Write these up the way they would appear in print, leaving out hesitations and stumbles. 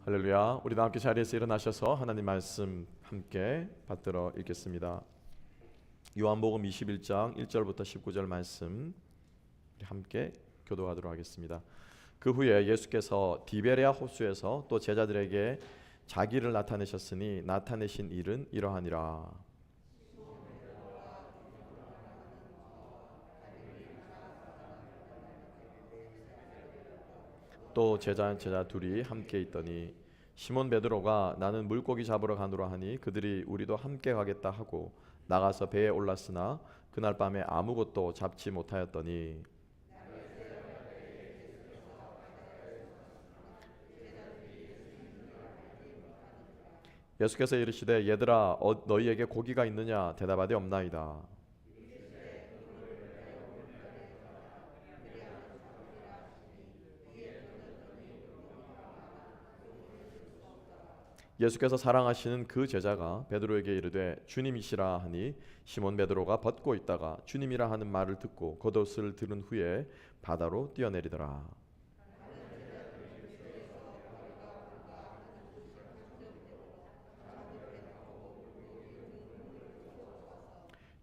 할렐루야. 우리 다 함께 자리에서 일어나셔서 하나님 말씀 함께 받들어 읽겠습니다. 요한복음 21장 1절부터 19절 말씀 함께 교도하도록 하겠습니다. 그 후에 예수께서 디베레아 호수에서 또 제자들에게 자기를 나타내셨으니 나타내신 일은 이러하니라. 또 제자 둘이 함께 있더니 시몬 베드로가 나는 물고기 잡으러 가노라 하니 그들이 우리도 함께 가겠다 하고 나가서 배에 올랐으나 그날 밤에 아무것도 잡지 못하였더니 예수께서 이르시되 얘들아 너희에게 고기가 있느냐 대답하되 없나이다. 예수께서 사랑하시는 그 제자가 베드로에게 이르되 주님이시라 하니 시몬 베드로가 벗고 있다가 주님이라 하는 말을 듣고 겉옷을 들은 후에 바다로 뛰어내리더라.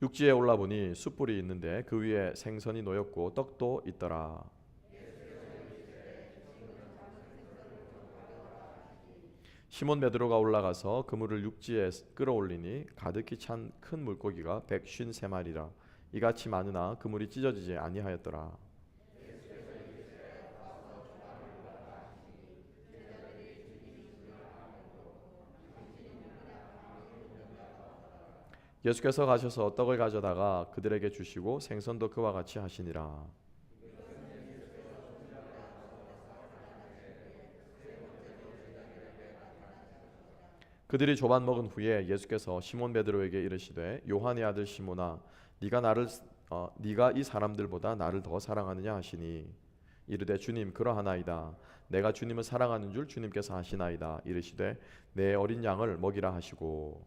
육지에 올라보니 숯불이 있는데 그 위에 생선이 놓였고 떡도 있더라. 시몬 베드로가 올라가서 그물을 육지에 끌어올리니 가득히 찬 큰 물고기가 153마리라. 이같이 많으나 그물이 찢어지지 아니하였더라. 예수께서 가셔서 떡을 가져다가 그들에게 주시고 생선도 그와 같이 하시니라. 그들이 조반 먹은 후에 예수께서 시몬 베드로에게 이르시되 요한의 아들 시몬아 네가 이 사람들보다 나를 더 사랑하느냐 하시니 이르되 주님 그러하나이다. 내가 주님을 사랑하는 줄 주님께서 아시나이다. 이르시되 내 어린 양을 먹이라 하시고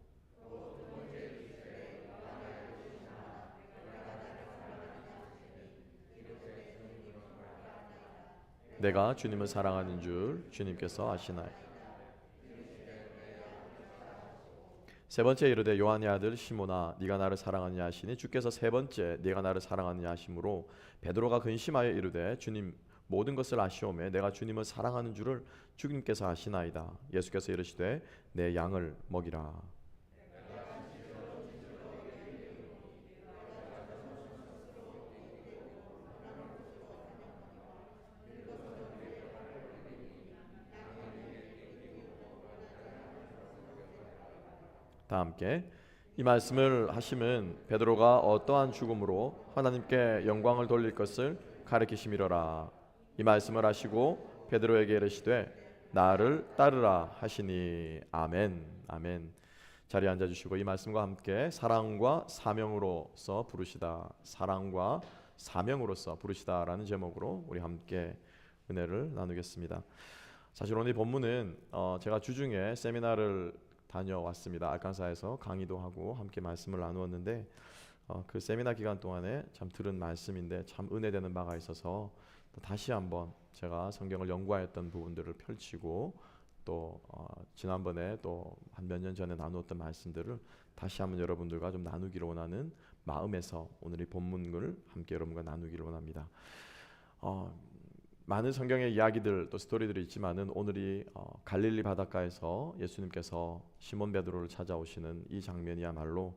내가 주님을 사랑하는 줄 주님께서 아시나이다. 세 번째 이르되 요한의 아들 시몬아 네가 나를 사랑하느냐 하시니 주께서 세 번째 네가 나를 사랑하느냐 하심으로 베드로가 근심하여 이르되 주님 모든 것을 아시오매 내가 주님을 사랑하는 줄을 주님께서 아시나이다. 예수께서 이르시되 내 양을 먹이라. 다 함께 이 말씀을 하심은 베드로가 어떠한 죽음으로 하나님께 영광을 돌릴 것을 가르치심이로라. 이 말씀을 하시고 베드로에게 이르시되 나를 따르라 하시니 아멘. 아멘. 자리에 앉아 주시고 이 말씀과 함께 사랑과 사명으로서 부르시다. 사랑과 사명으로서 부르시다라는 제목으로 우리 함께 은혜를 나누겠습니다. 사실 오늘 이 본문은 제가 주중에 세미나를 다녀왔습니다. 알칸사에서 강의도 하고 함께 말씀을 나누었는데 그 세미나 기간 동안에 참 들은 말씀인데 참 은혜되는 바가 있어서 또 다시 한번 제가 성경을 연구하였던 부분들을 펼치고 또 지난번에 또 한 몇 년 전에 나누었던 말씀들을 다시 한번 여러분들과 좀 나누기를 원하는 마음에서 오늘 이 본문을 함께 여러분과 나누기를 원합니다. 많은 성경의 이야기들 또 스토리들이 있지만은 오늘이 갈릴리 바닷가에서 예수님께서 시몬 베드로를 찾아오시는 이 장면이야말로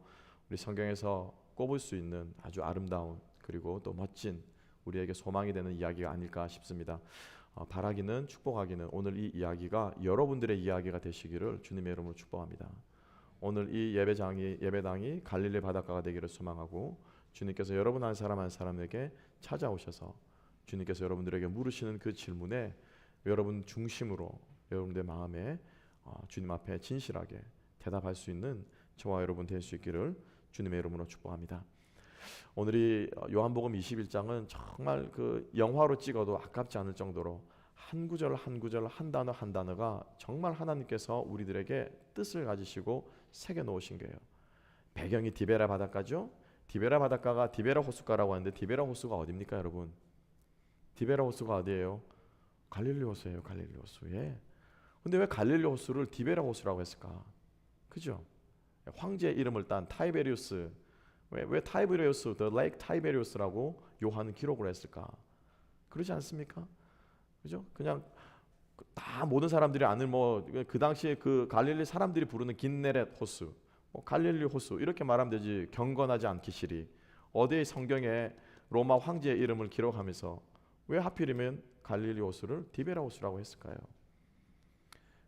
우리 성경에서 꼽을 수 있는 아주 아름다운 그리고 또 멋진 우리에게 소망이 되는 이야기가 아닐까 싶습니다. 바라기는 축복하기는 오늘 이 이야기가 여러분들의 이야기가 되시기를 주님의 이름으로 축복합니다. 오늘 이 예배당이 갈릴리 바닷가가 되기를 소망하고 주님께서 여러분 한 사람 한 사람에게 찾아오셔서 주님께서 여러분들에게 물으시는 그 질문에 여러분 중심으로 여러분들의 마음에 주님 앞에 진실하게 대답할 수 있는 저와 여러분 될 수 있기를 주님의 이름으로 축복합니다. 오늘이 요한복음 21장은 정말 그 영화로 찍어도 아깝지 않을 정도로 한 구절 한 구절 한 단어 한 단어가 정말 하나님께서 우리들에게 뜻을 가지시고 새겨 놓으신 거예요. 배경이 디베라 바닷가죠. 디베라 바닷가가 디베라 호숫가라고 하는데 디베라 호수가 어디입니까 여러분? 디베라 호수가 어디예요? 갈릴리 호수예요. 갈릴리 호수. 예. 근데 왜 갈릴리 호수를 디베라 호수라고 했을까? 그죠? 황제의 이름을 딴 타이베리우스, 왜 타이베리우스, the lake 타이베리우스라고 요한은 기록을 했을까? 그러지 않습니까? 그죠? 그냥 다 모든 사람들이 아는 뭐 그 당시에 그 갈릴리 사람들이 부르는 긴네렛 호수, 갈릴리 호수 이렇게 말하면 되지, 경건하지 않기시리. 어디에 성경에 로마 황제의 이름을 기록하면서 왜 하필이면 갈릴리 호수를 디베라 호수라고 했을까요?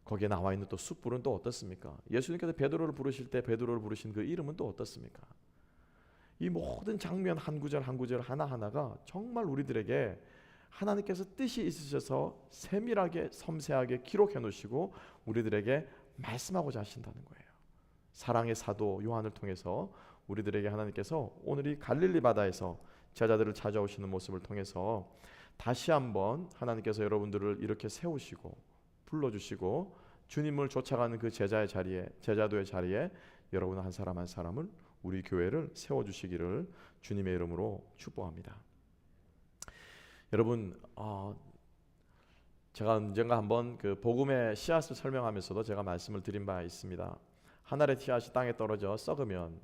거기에 나와 있는 또 숯불은 또 어떻습니까? 예수님께서 베드로를 부르실 때 베드로를 부르신 그 이름은 또 어떻습니까? 이 모든 장면 한 구절 한 구절 하나하나가 정말 우리들에게 하나님께서 뜻이 있으셔서 세밀하게 섬세하게 기록해 놓으시고 우리들에게 말씀하고자 하신다는 거예요. 사랑의 사도 요한을 통해서 우리들에게 하나님께서 오늘 이 갈릴리 바다에서 제자들을 찾아오시는 모습을 통해서 다시 한번 하나님께서 여러분들을 이렇게 세우시고 불러주시고 주님을 쫓아가는 그 제자의 자리에, 제자도의 자리에 여러분 한 사람 한 사람을, 우리 교회를 세워주시기를 주님의 이름으로 축복합니다. 여러분, 제가 언젠가 한번 그 복음의 씨앗을 설명하면서도 제가 말씀을 드린 바 있습니다. 한 알의 씨앗이 땅에 떨어져 썩으면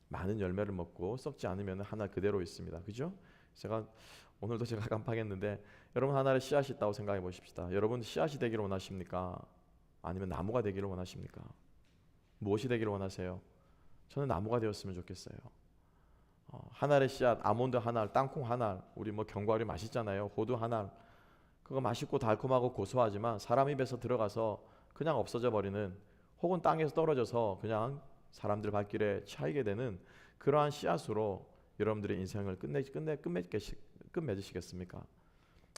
많은 열매를 먹고 썩지 않으면 하나 그대로 있습니다. 그죠? 오늘도 제가 깜빡했는데 여러분 한 알의 씨앗이 있다고 생각해 보십시다. 여러분 씨앗이 되기를 원하십니까? 아니면 나무가 되기를 원하십니까? 무엇이 되기를 원하세요? 저는 나무가 되었으면 좋겠어요. 한 알의 씨앗, 아몬드 한 알, 땅콩 한 알, 우리 뭐 견과류 맛있잖아요. 호두 한 알, 그거 맛있고 달콤하고 고소하지만 사람 입에서 들어가서 그냥 없어져 버리는, 혹은 땅에서 떨어져서 그냥 사람들 발길에 차이게 되는 그러한 씨앗으로 여러분들의 인생을 끝맺으시겠습니까?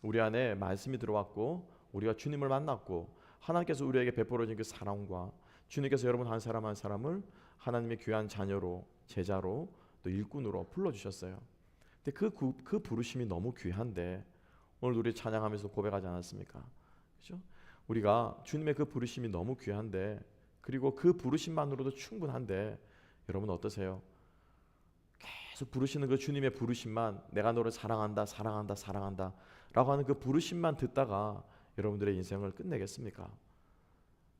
우리 안에 말씀이 들어왔고 우리가 주님을 만났고 하나님께서 우리에게 베풀어 준 그 사랑과 주님께서 여러분 한 사람 한 사람을 하나님의 귀한 자녀로, 제자로, 또 일꾼으로 불러주셨어요. 근데 그 부르심이 너무 귀한데 오늘 우리 찬양하면서 고백하지 않았습니까? 그렇죠? 우리가 주님의 그 부르심이 너무 귀한데, 그리고 그 부르심만으로도 충분한데 여러분 어떠세요? 계속 부르시는 그 주님의 부르심만, 내가 너를 사랑한다 사랑한다 사랑한다 라고 하는 그 부르심만 듣다가 여러분들의 인생을 끝내겠습니까?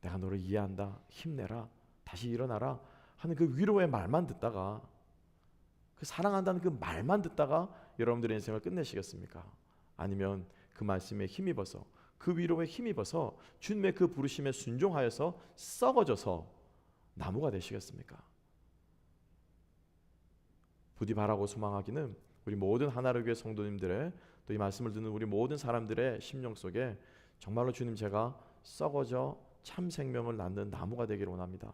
내가 너를 이해한다, 힘내라, 다시 일어나라 하는 그 위로의 말만 듣다가, 그 사랑한다는 그 말만 듣다가 여러분들의 인생을 끝내시겠습니까? 아니면 그 말씀에 힘입어서, 그 위로에 힘입어서 주님의 그 부르심에 순종하여서 썩어져서 나무가 되시겠습니까? 부디 바라고 소망하기는 우리 모든 하나를 교회 성도님들의, 또 이 말씀을 듣는 우리 모든 사람들의 심령 속에 정말로 주님, 제가 썩어져 참 생명을 낳는 나무가 되기를 원합니다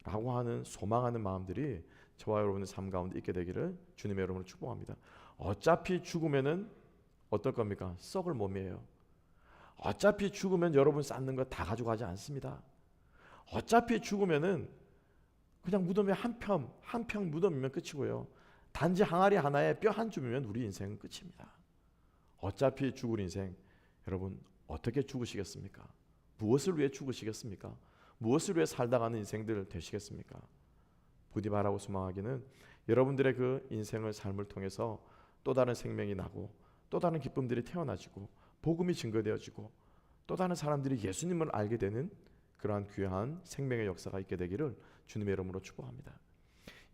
라고 하는 소망하는 마음들이 저와 여러분의 삶 가운데 있게 되기를 주님의 여러분을 축복합니다. 어차피 죽으면은 어떨 겁니까? 썩을 몸이에요. 어차피 죽으면 여러분 쌓는 거 다 가져가지 않습니다. 어차피 죽으면은 그냥 무덤에 한 평 무덤이면 끝이고요. 단지 항아리 하나에 뼈 한 줌이면 우리 인생은 끝입니다. 어차피 죽을 인생, 여러분 어떻게 죽으시겠습니까? 무엇을 위해 죽으시겠습니까? 무엇을 위해 살다 가는 인생들 되시겠습니까? 부디 바라고 소망하기는 여러분들의 그 인생을, 삶을 통해서 또 다른 생명이 나고 또 다른 기쁨들이 태어나지고 복음이 증거되어지고 또 다른 사람들이 예수님을 알게 되는 그러한 귀한 생명의 역사가 있게 되기를 주님의 이름으로 축복합니다.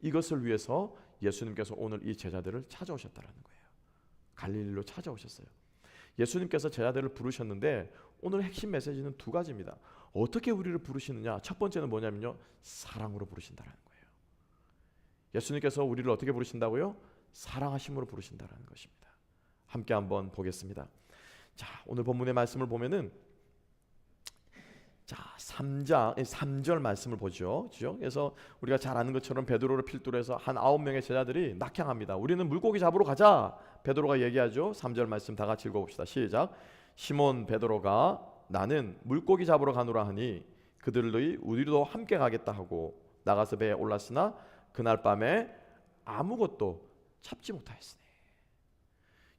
이것을 위해서 예수님께서 오늘 이 제자들을 찾아오셨다는 거예요. 갈릴리로 찾아오셨어요. 예수님께서 제자들을 부르셨는데 오늘 핵심 메시지는 두 가지입니다. 어떻게 우리를 부르시느냐? 첫 번째는 뭐냐면요, 사랑으로 부르신다는 거예요. 예수님께서 우리를 어떻게 부르신다고요? 사랑하심으로 부르신다는 것입니다. 함께 한번 보겠습니다. 자, 오늘 본문의 말씀을 보면은 3절 말씀을 보죠. 그렇죠? 그래서 우리가 잘 아는 것처럼 베드로를 필두로 해서 한 9명의 제자들이 낙향합니다. 우리는 물고기 잡으러 가자. 베드로가 얘기하죠. 3절 말씀 다 같이 읽어봅시다. 시작. 시몬 베드로가 나는 물고기 잡으러 가노라 하니 그들의 우리도 함께 가겠다 하고 나가서 배에 올랐으나 그날 밤에 아무것도 잡지 못하였으니.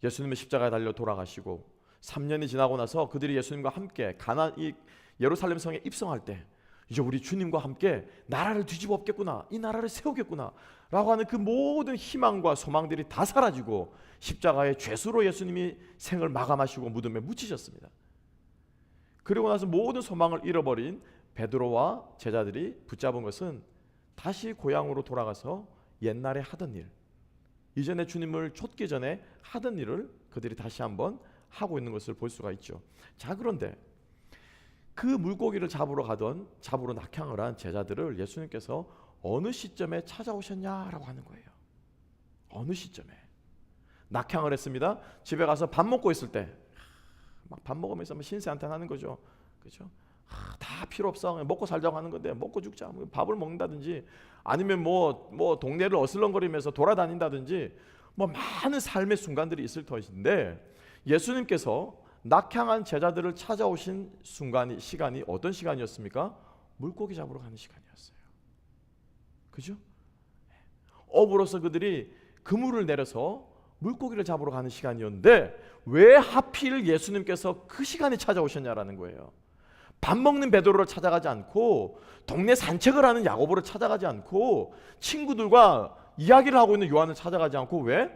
예수님은 십자가에 달려 돌아가시고 3년이 지나고 나서 그들이 예수님과 함께 이 예루살렘 성에 입성할 때, 이제 우리 주님과 함께 나라를 뒤집어 엎겠구나, 이 나라를 세우겠구나 라고 하는 그 모든 희망과 소망들이 다 사라지고 십자가의 죄수로 예수님이 생을 마감하시고 무덤에 묻히셨습니다. 그리고 나서 모든 소망을 잃어버린 베드로와 제자들이 붙잡은 것은 다시 고향으로 돌아가서 옛날에 하던 일, 이전에 주님을 쫓기 전에 하던 일을 그들이 다시 한번 하고 있는 것을 볼 수가 있죠. 자, 그런데 그 물고기를 잡으러 낙향을 한 제자들을 예수님께서 어느 시점에 찾아오셨냐라고 하는 거예요. 어느 시점에 낙향을 했습니다. 집에 가서 밥 먹고 있을 때 막 밥 먹으면서 신세한탄하는 거죠. 그렇죠? 다 필요 없어. 그냥 먹고 살자고 하는 건데 먹고 죽자. 밥을 먹는다든지 아니면 뭐 동네를 어슬렁거리면서 돌아다닌다든지 뭐 많은 삶의 순간들이 있을 터인데, 예수님께서 낙향한 제자들을 찾아오신 시간이 어떤 시간이었습니까? 물고기 잡으러 가는 시간이었어요. 그죠? 업으로서 그들이 그물을 내려서 물고기를 잡으러 가는 시간이었는데 왜 하필 예수님께서 그 시간에 찾아오셨냐라는 거예요. 밥 먹는 베드로를 찾아가지 않고, 동네 산책을 하는 야고보를 찾아가지 않고, 친구들과 이야기를 하고 있는 요한을 찾아가지 않고, 왜?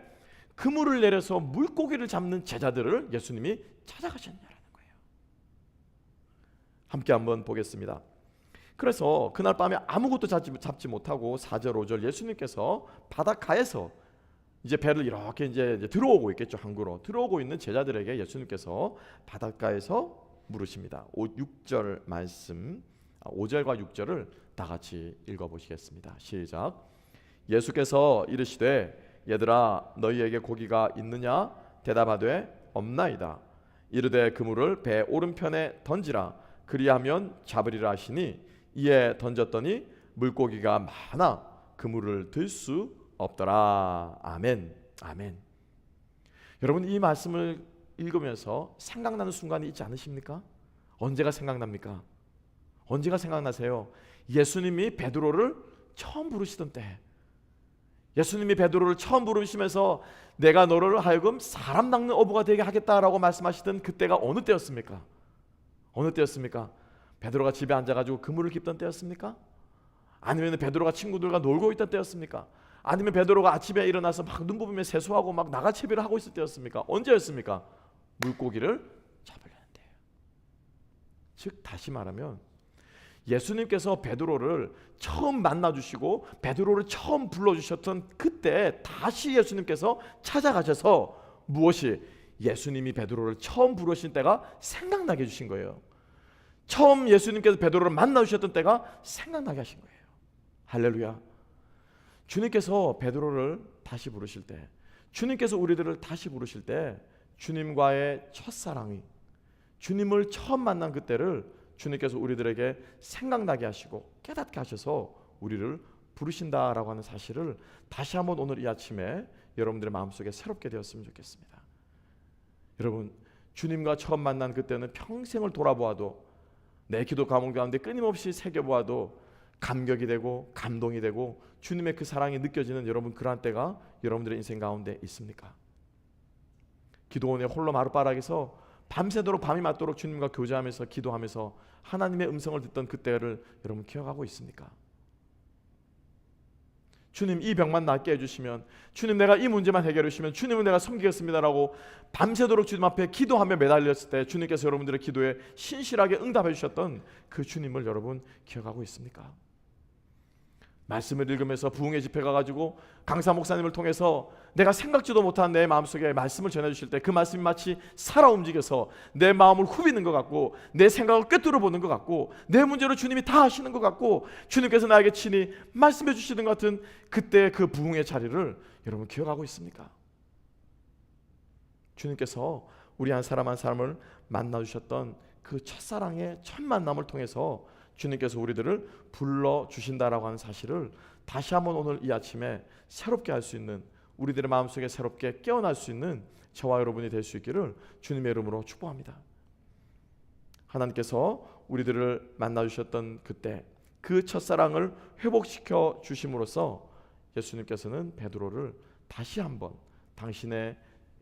그물을 내려서 물고기를 잡는 제자들을 예수님이 찾아가셨냐라는 거예요. 함께 한번 보겠습니다. 그래서 그날 밤에 아무것도 잡지 못하고 4절 5절 예수님께서 바닷가에서 이제 배를 이렇게 이제 들어오고 있겠죠. 항구로 들어오고 있는 제자들에게 예수님께서 바닷가에서 물으십니다. 6절 말씀, 5절과 6절을 다 같이 읽어보시겠습니다. 시작. 예수께서 이르시되 얘들아 너희에게 고기가 있느냐? 대답하되 없나이다. 이르되 그물을 배 오른편에 던지라. 그리하면 잡으리라 하시니 이에 던졌더니 물고기가 많아 그물을 들 수 없더라. 아멘. 아멘. 여러분, 이 말씀을 읽으면서 생각나는 순간이 있지 않으십니까? 언제가 생각납니까? 언제가 생각나세요? 예수님이 베드로를 처음 부르시던 때, 예수님이 베드로를 처음 부르시면서 내가 너를 하여금 사람 낚는 어부가 되게 하겠다라고 말씀하시던 그때가 어느 때였습니까? 어느 때였습니까? 베드로가 집에 앉아가지고 그물을 깁던 때였습니까? 아니면 베드로가 친구들과 놀고 있던 때였습니까? 아니면 베드로가 아침에 일어나서 막 눈 부비며 세수하고 막 나가채비를 하고 있을 때였습니까? 언제였습니까? 물고기를 잡으려는 때예요. 즉 다시 말하면 예수님께서 베드로를 처음 만나주시고 베드로를 처음 불러주셨던 그때 다시 예수님께서 찾아가셔서 무엇이? 예수님이 베드로를 처음 부르신 때가 생각나게 해주신 거예요. 처음 예수님께서 베드로를 만나주셨던 때가 생각나게 하신 거예요. 할렐루야. 주님께서 베드로를 다시 부르실 때, 주님께서 우리들을 다시 부르실 때 주님과의 첫사랑이, 주님을 처음 만난 그때를 주님께서 우리들에게 생각나게 하시고 깨닫게 하셔서 우리를 부르신다라고 하는 사실을 다시 한번 오늘 이 아침에 여러분들의 마음속에 새롭게 되었으면 좋겠습니다. 여러분, 주님과 처음 만난 그때는 평생을 돌아보아도, 내 기도 과목 가운데 끊임없이 새겨보아도 감격이 되고 감동이 되고 주님의 그 사랑이 느껴지는 여러분 그러한 때가 여러분들의 인생 가운데 있습니까? 기도원에 홀로 마룻바닥에서 밤새도록 밤이 맞도록 주님과 교제하면서 기도하면서 하나님의 음성을 듣던 그때를 여러분 기억하고 있습니까? 주님 이 병만 낫게 해주시면, 주님 내가 이 문제만 해결해 주시면 주님은 내가 섬기겠습니다라고 밤새도록 주님 앞에 기도하며 매달렸을 때 주님께서 여러분들의 기도에 신실하게 응답해 주셨던 그 주님을 여러분 기억하고 있습니까? 말씀을 읽으면서 부흥의 집회 가가지고 강사 목사님을 통해서 내가 생각지도 못한 내 마음속에 말씀을 전해주실 때 그 말씀이 마치 살아 움직여서 내 마음을 후비는 것 같고 내 생각을 꿰뚫어 보는 것 같고 내 문제를 주님이 다 하시는 것 같고 주님께서 나에게 친히 말씀해 주시는 것 같은 그때 그 부흥의 자리를 여러분 기억하고 있습니까? 주님께서 우리 한 사람 한 사람을 만나주셨던 그 첫사랑의 첫 만남을 통해서 주님께서 우리들을 불러주신다라고 하는 사실을 다시 한번 오늘 이 아침에 새롭게 할 수 있는, 우리들의 마음속에 새롭게 깨어날 수 있는 저와 여러분이 될 수 있기를 주님의 이름으로 축복합니다. 하나님께서 우리들을 만나주셨던 그때 그 첫사랑을 회복시켜 주심으로써 예수님께서는 베드로를 다시 한번 당신의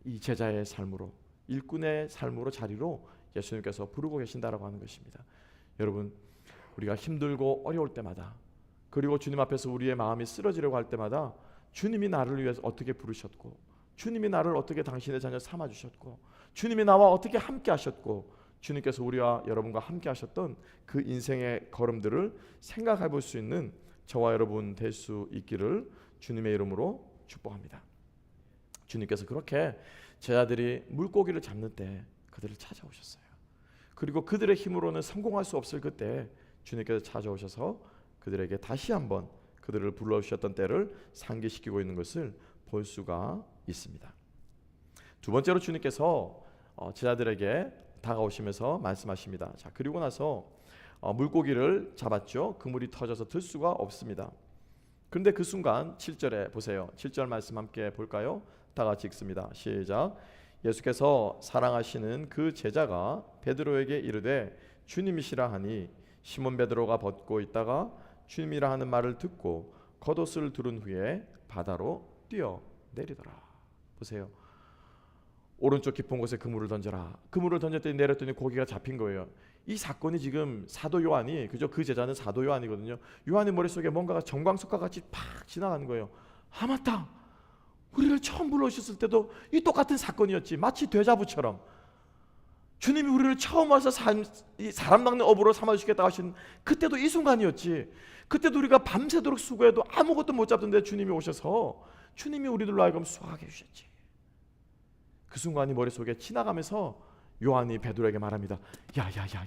이 제자의 삶으로, 일꾼의 삶으로 자리로 예수님께서 부르고 계신다라고 하는 것입니다. 여러분, 우리가 힘들고 어려울 때마다, 그리고 주님 앞에서 우리의 마음이 쓰러지려고 할 때마다 주님이 나를 위해서 어떻게 부르셨고, 주님이 나를 어떻게 당신의 자녀 삼아주셨고, 주님이 나와 어떻게 함께 하셨고, 주님께서 우리와 여러분과 함께 하셨던 그 인생의 걸음들을 생각해 볼 수 있는 저와 여러분 될 수 있기를 주님의 이름으로 축복합니다. 주님께서 그렇게 제자들이 물고기를 잡는 때 그들을 찾아오셨어요. 그리고 그들의 힘으로는 성공할 수 없을 그때 주님께서 찾아오셔서 그들에게 다시 한번 그들을 불러주셨던 때를 상기시키고 있는 것을 볼 수가 있습니다. 두 번째로 주님께서 제자들에게 다가오시면서 말씀하십니다. 자, 그리고 나서 물고기를 잡았죠. 그물이 터져서 들 수가 없습니다. 그런데 그 순간 7절에 보세요. 7절 말씀 함께 볼까요? 다 같이 읽습니다. 시작. 예수께서 사랑하시는 그 제자가 베드로에게 이르되 주님이시라 하니 시몬 베드로가 벗고 있다가 주님이라 하는 말을 듣고 겉옷을 두른 후에 바다로 뛰어내리더라. 보세요. 오른쪽 깊은 곳에 그물을 던져라. 그물을 던졌더니 내렸더니 고기가 잡힌 거예요. 이 사건이 지금 사도 요한이, 그죠? 그 제자는 사도 요한이거든요. 요한의 머릿속에 뭔가가 정광석과 같이 팍 지나가는 거예요. 아, 맞다. 우리를 처음 불러오셨을 때도 이 똑같은 사건이었지. 마치 되자부처럼 주님이 우리를 처음 와서 사람 낚는 어부로 삼아주시겠다고 하신 그때도 이 순간이었지. 그때도 우리가 밤새도록 수고해도 아무것도 못 잡던데 주님이 오셔서 주님이 우리들로 하여금 수확해 주셨지. 그 순간이 머릿속에 지나가면서 요한이 베드로에게 말합니다. 야야야야,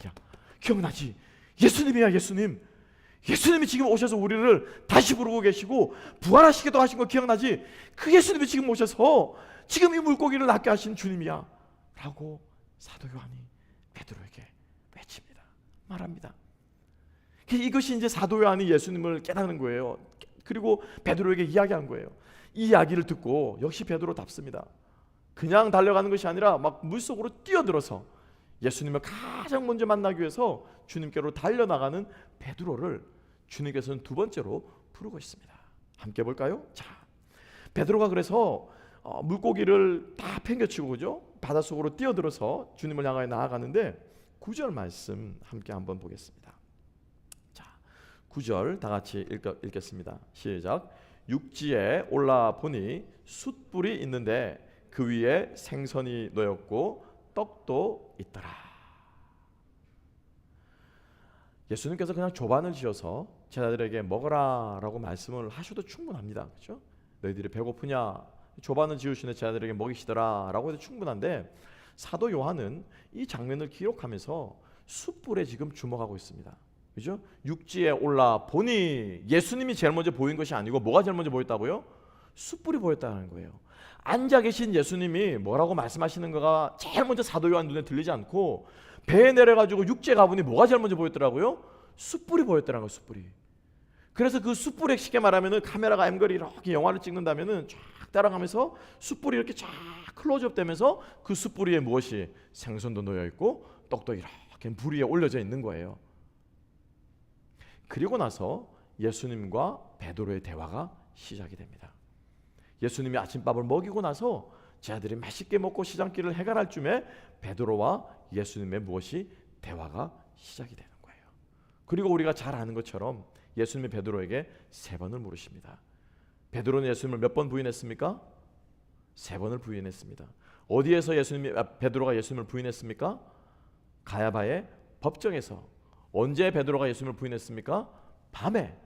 기억나지? 예수님이야, 예수님. 예수님이 지금 오셔서 우리를 다시 부르고 계시고 부활하시기도 하신 거 기억나지? 그 예수님이 지금 오셔서 지금 이 물고기를 낫게 하신 주님이야 라고 사도 요한이 베드로에게 외칩니다. 말합니다. 이것이 이제 사도 요한이 예수님을 깨닫는 거예요. 그리고 베드로에게 이야기한 거예요. 이 이야기를 듣고 역시 베드로답습니다. 그냥 달려가는 것이 아니라 막 물속으로 뛰어들어서 예수님을 가장 먼저 만나기 위해서 주님께로 달려나가는 베드로를 주님께서는 두 번째로 부르고 있습니다. 함께 볼까요? 자, 베드로가 그래서 물고기를 다 팽개치고, 그죠? 바닷속으로 뛰어들어서 주님을 향하여 나아가는데 9절 말씀 함께 한번 보겠습니다. 자, 9절 다 같이 읽겠습니다. 시작. 육지에 올라 보니 숯불이 있는데 그 위에 생선이 놓였고 떡도 있더라. 예수님께서 그냥 조반을 지어서 제자들에게 먹으라라고 말씀을 하셔도 충분합니다. 그렇죠? 너희들이 배고프냐? 조반을 지으시는 제자들에게 먹이시더라라고 해도 충분한데 사도 요한은 이 장면을 기록하면서 숯불에 지금 주목하고 있습니다. 그죠? 육지에 올라 보니 예수님이 제일 먼저 보인 것이 아니고 뭐가 제일 먼저 보였다고요? 숯불이 보였다는 거예요. 앉아 계신 예수님이 뭐라고 말씀하시는 거가 제일 먼저 사도 요한 눈에 들리지 않고 배에 내려가지고 육지에 가보니 뭐가 제일 먼저 보였더라고요? 숯불이 보였더라는 거예요. 숯불이. 그래서 그 숯불에 쉽게 말하면은 카메라가 엠걸이 이렇게 영화를 찍는다면은 쫙 따라가면서 숯불이 이렇게 쫙 클로즈업 되면서 그 숯불 위에 무엇이 생선도 놓여 있고 떡도 이렇게 불 위에 올려져 있는 거예요. 그리고 나서 예수님과 베드로의 대화가 시작이 됩니다. 예수님이 아침밥을 먹이고 나서 제자들이 맛있게 먹고 시장길을 해갈할 쯤에 베드로와 예수님의 무엇이 대화가 시작이 되는 거예요. 그리고 우리가 잘 아는 것처럼 예수님이 베드로에게 3번을 물으십니다. 베드로는 예수님을 몇 번 부인했습니까? 3번을 부인했습니다. 어디에서 베드로가 예수님을 부인했습니까? 가야바의 법정에서. 언제 베드로가 예수님을 부인했습니까? 밤에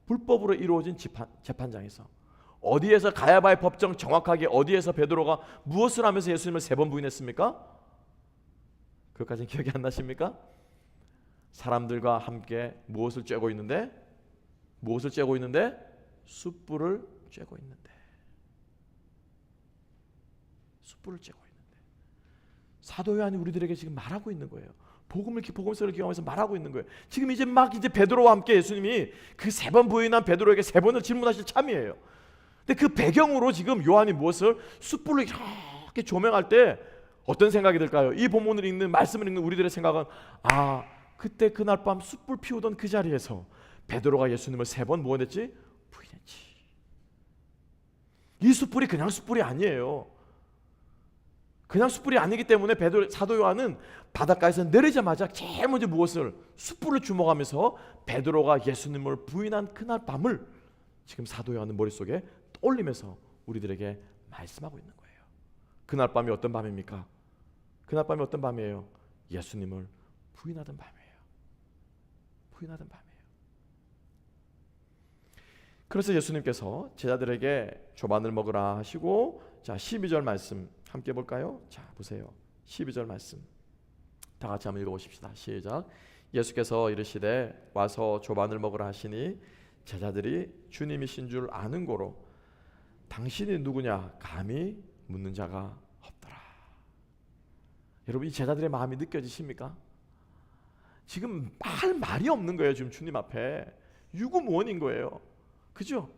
불법으로 이루어진 재판장에서. 어디에서 가야바의 법정 정확하게 어디에서 베드로가 무엇을 하면서 예수님을 3번 부인했습니까? 그것까지는 기억이 안 나십니까? 사람들과 함께 무엇을 쬐고 있는데? 무엇을 쬐고 있는데? 숯불을 쬐고 있는데. 숯불을 쬐고 있는데. 사도 요한이 우리들에게 지금 말하고 있는 거예요. 복음서를 기억하면서 말하고 있는 거예요. 지금 이제 베드로와 함께 예수님이 그 3번 부인한 베드로에게 3번을 질문하실 참이에요. 근데 그 배경으로 지금 요한이 무엇을 숯불을 이렇게 조명할 때 어떤 생각이 들까요? 이 본문을 읽는 말씀을 읽는 우리들의 생각은 그때 그날 밤 숯불 피우던 그 자리에서 베드로가 예수님을 3번 무엇했지? 부인했지. 이 숯불이 그냥 숯불이 아니에요. 그냥 숯불이 아니기 때문에 사도 요한은 바닷가에서 내리자마자 제일 먼저 무엇을? 숯불을 주목하면서 베드로가 예수님을 부인한 그날 밤을 지금 사도 요한은 머릿속에 떠올리면서 우리들에게 말씀하고 있는 거예요. 그날 밤이 어떤 밤입니까? 그날 밤이 어떤 밤이에요? 예수님을 부인하던 밤이에요. 부인하던 밤이에요. 그래서 예수님께서 제자들에게 조반을 먹으라 하시고, 자 12절 말씀 함께 볼까요? 자 보세요. 12절 말씀 다 같이 한번 읽어보십시다. 시작. 예수께서 이르시되 와서 조반을 먹으라 하시니 제자들이 주님이신 줄 아는 고로 당신이 누구냐 감히 묻는 자가 없더라. 여러분 이 제자들의 마음이 느껴지십니까? 지금 할 말이 없는 거예요. 지금 주님 앞에 유구무원인 거예요. 그죠?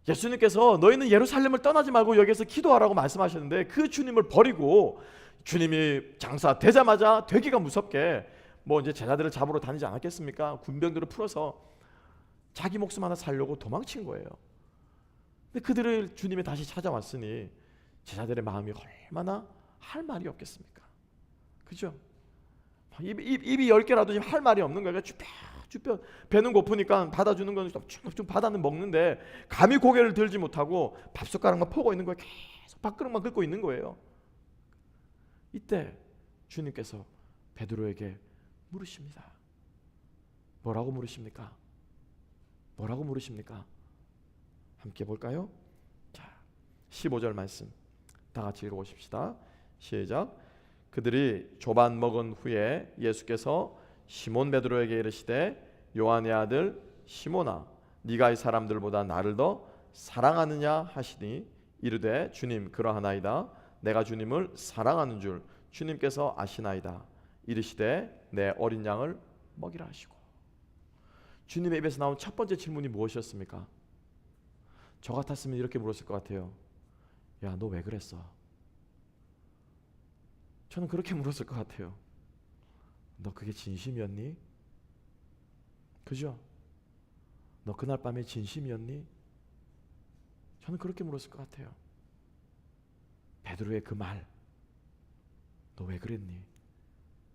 예수님께서 너희는 예루살렘을 떠나지 말고 여기서 기도하라고 말씀하셨는데 그 주님을 버리고 주님이 장사되자마자 되기가 무섭게 뭐 이제 제자들을 잡으러 다니지 않았겠습니까? 군병들을 풀어서 자기 목숨 하나 살려고 도망친 거예요. 근데 그들을 주님이 다시 찾아왔으니 제자들의 마음이 얼마나 할 말이 없겠습니까? 그죠? 입이 10개라도 지금 할 말이 없는 거예요. 주변 배는 고프니까 받아주는 건 좀 받아는 먹는데 감히 고개를 들지 못하고 밥숟가락만 퍼고 있는 거예요. 계속 밥그릇만 긁고 있는 거예요. 이때 주님께서 베드로에게 물으십니다. 뭐라고 물으십니까? 뭐라고 물으십니까? 함께 볼까요? 자, 15절 말씀 다 같이 읽어보십시다. 시작. 그들이 조반 먹은 후에 예수께서 시몬 베드로에게 이르시되 요한의 아들 시몬아 네가 이 사람들보다 나를 더 사랑하느냐 하시니 이르되 주님 그러하나이다. 내가 주님을 사랑하는 줄 주님께서 아시나이다. 이르시되 내 어린 양을 먹이라 하시고. 주님의 입에서 나온 첫 번째 질문이 무엇이었습니까? 저 같았으면 이렇게 물었을 것 같아요. 야, 너 왜 그랬어? 저는 그렇게 물었을 것 같아요. 너 그게 진심이었니? 그죠? 너 그날 밤에 진심이었니? 저는 그렇게 물었을 것 같아요. 베드로의 그 말, 너 왜 그랬니?